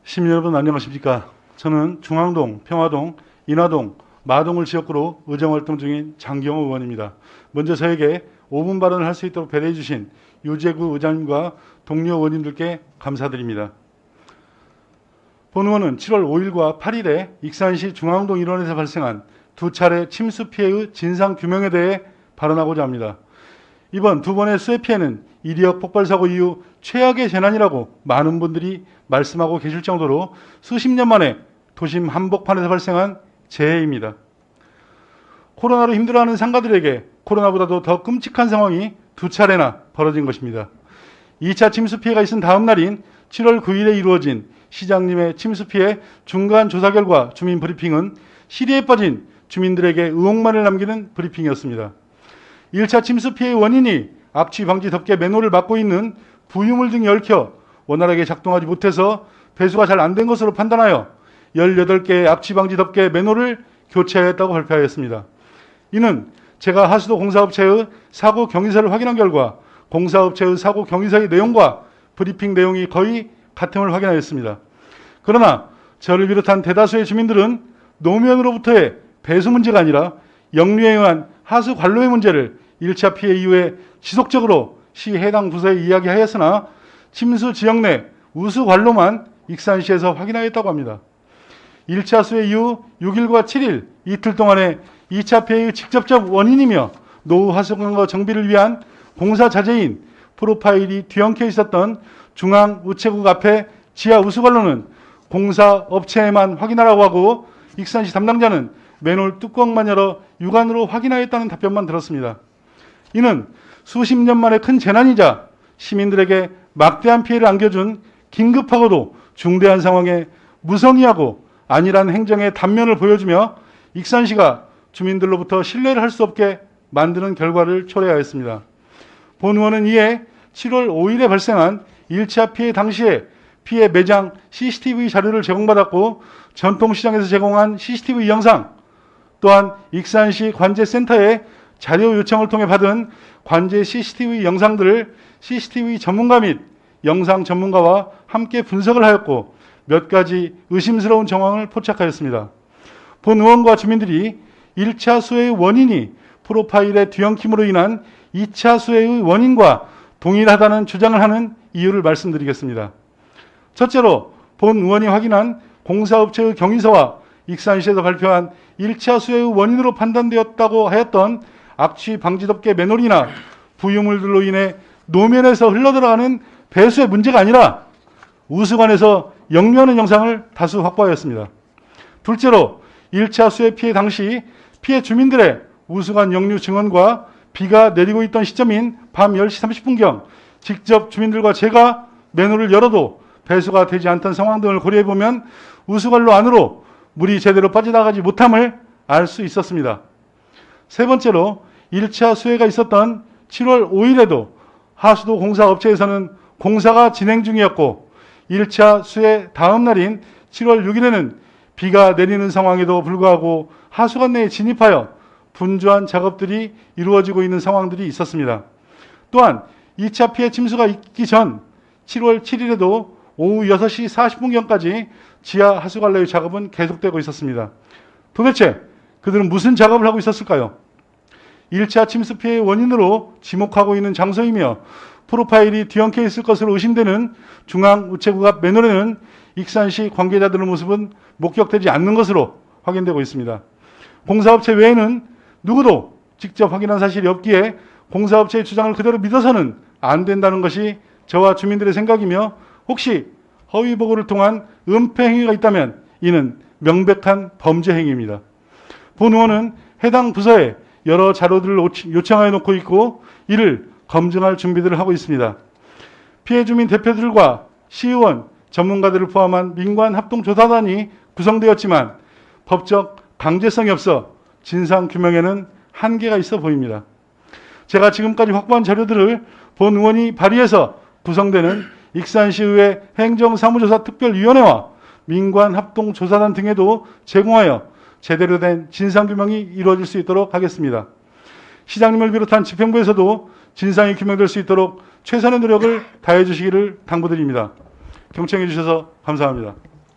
시민 여러분 안녕하십니까. 저는 중앙동, 평화동, 인화동, 마동을 지역구로 의정활동 중인 장경호 의원입니다. 먼저 저에게 5분 발언을 할 수 있도록 배려해 주신 유재구 의장님과 동료 의원님들께 감사드립니다. 본 의원은 7월 5일과 8일에 익산시 중앙동 일원에서 발생한 두 차례 침수 피해의 진상 규명에 대해 발언하고자 합니다. 이번 두 번의 수해 피해는 이리역 폭발사고 이후 최악의 재난이라고 많은 분들이 말씀하고 계실 정도로 수십 년 만에 도심 한복판에서 발생한 재해입니다. 코로나로 힘들어하는 상가들에게 코로나보다도 더 끔찍한 상황이 두 차례나 벌어진 것입니다. 2차 침수 피해가 있은 다음 날인 7월 9일에 이루어진 시장님의 침수 피해 중간 조사 결과 주민 브리핑은 시리에 빠진 주민들에게 의혹만을 남기는 브리핑이었습니다. 1차 침수 피해의 원인이 압취 방지 덮개 맨홀을 막고 있는 부유물 등이 얽혀 원활하게 작동하지 못해서 배수가 잘 안 된 것으로 판단하여 18개의 압취 방지 덮개 맨홀을 교체하였다고 발표하였습니다. 이는 제가 하수도 공사업체의 사고 경위서를 확인한 결과 공사업체의 사고 경위서의 내용과 브리핑 내용이 거의 같음을 확인하였습니다. 그러나 저를 비롯한 대다수의 주민들은 노면으로부터의 배수 문제가 아니라 역류에 의한 하수 관로의 문제를 1차 피해 이후에 지속적으로 시 해당 부서에 이야기하였으나 침수 지역 내 우수 관로만 익산시에서 확인하였다고 합니다. 1차 수해 이후 6일과 7일 이틀 동안의 2차 피해의 직접적 원인이며 노후 하수관과 정비를 위한 공사 자재인 프로파일이 뒤엉켜 있었던 중앙 우체국 앞에 지하 우수관로는 공사업체에만 확인하라고 하고 익산시 담당자는 맨홀 뚜껑만 열어 육안으로 확인하였다는 답변만 들었습니다. 이는 수십 년 만에 큰 재난이자 시민들에게 막대한 피해를 안겨준 긴급하고도 중대한 상황에 무성의하고 안일한 행정의 단면을 보여주며 익산시가 주민들로부터 신뢰를 할 수 없게 만드는 결과를 초래하였습니다. 본 의원은 이에 7월 5일에 발생한 1차 피해 당시에 피해 매장 CCTV 자료를 제공받았고 전통시장에서 제공한 CCTV 영상 또한 익산시 관제센터에 자료 요청을 통해 받은 관제 CCTV 영상들을 CCTV 전문가 및 영상 전문가와 함께 분석을 하였고 몇 가지 의심스러운 정황을 포착하였습니다. 본 의원과 주민들이 1차 수해의 원인이 프로파일의 뒤엉킴으로 인한 2차 수해의 원인과 동일하다는 주장을 하는 이유를 말씀드리겠습니다. 첫째로 본 의원이 확인한 공사업체의 경위서와 익산시에서 발표한 1차 수해의 원인으로 판단되었다고 하였던 압취 방지덮개 맨홀이나 부유물들로 인해 노면에서 흘러들어가는 배수의 문제가 아니라 우수관에서 역류하는 영상을 다수 확보하였습니다. 둘째로 1차 수해 피해 당시 피해 주민들의 우수관 역류 증언과 비가 내리고 있던 시점인 밤 10시 30분경 직접 주민들과 제가 맨홀을 열어도 배수가 되지 않던 상황 등을 고려해보면 우수관로 안으로 물이 제대로 빠져나가지 못함을 알 수 있었습니다. 세 번째로 1차 수해가 있었던 7월 5일에도 하수도 공사업체에서는 공사가 진행 중이었고 1차 수해 다음 날인 7월 6일에는 비가 내리는 상황에도 불구하고 하수관 내에 진입하여 분주한 작업들이 이루어지고 있는 상황들이 있었습니다. 또한 2차 피해 침수가 있기 전 7월 7일에도 오후 6시 40분경까지 지하 하수관로의 작업은 계속되고 있었습니다. 도대체 그들은 무슨 작업을 하고 있었을까요? 1차 침수 피해의 원인으로 지목하고 있는 장소이며 프로파일이 뒤엉켜 있을 것으로 의심되는 중앙 우체국 앞 맨홀에는 익산시 관계자들의 모습은 목격되지 않는 것으로 확인되고 있습니다. 공사업체 외에는 누구도 직접 확인한 사실이 없기에 공사업체의 주장을 그대로 믿어서는 안 된다는 것이 저와 주민들의 생각이며 혹시 허위 보고를 통한 은폐 행위가 있다면 이는 명백한 범죄 행위입니다. 본 의원은 해당 부서에 여러 자료들을 요청하여 놓고 있고 이를 검증할 준비들을 하고 있습니다. 피해 주민 대표들과 시의원, 전문가들을 포함한 민관합동조사단이 구성되었지만 법적 강제성이 없어 진상규명에는 한계가 있어 보입니다. 제가 지금까지 확보한 자료들을 본 의원이 발의해서 구성되는 익산시의회 행정사무조사 특별위원회와 민관합동조사단 등에도 제공하여 제대로 된 진상규명이 이루어질 수 있도록 하겠습니다. 시장님을 비롯한 집행부에서도 진상이 규명될 수 있도록 최선의 노력을 다해 주시기를 당부드립니다. 경청해 주셔서 감사합니다.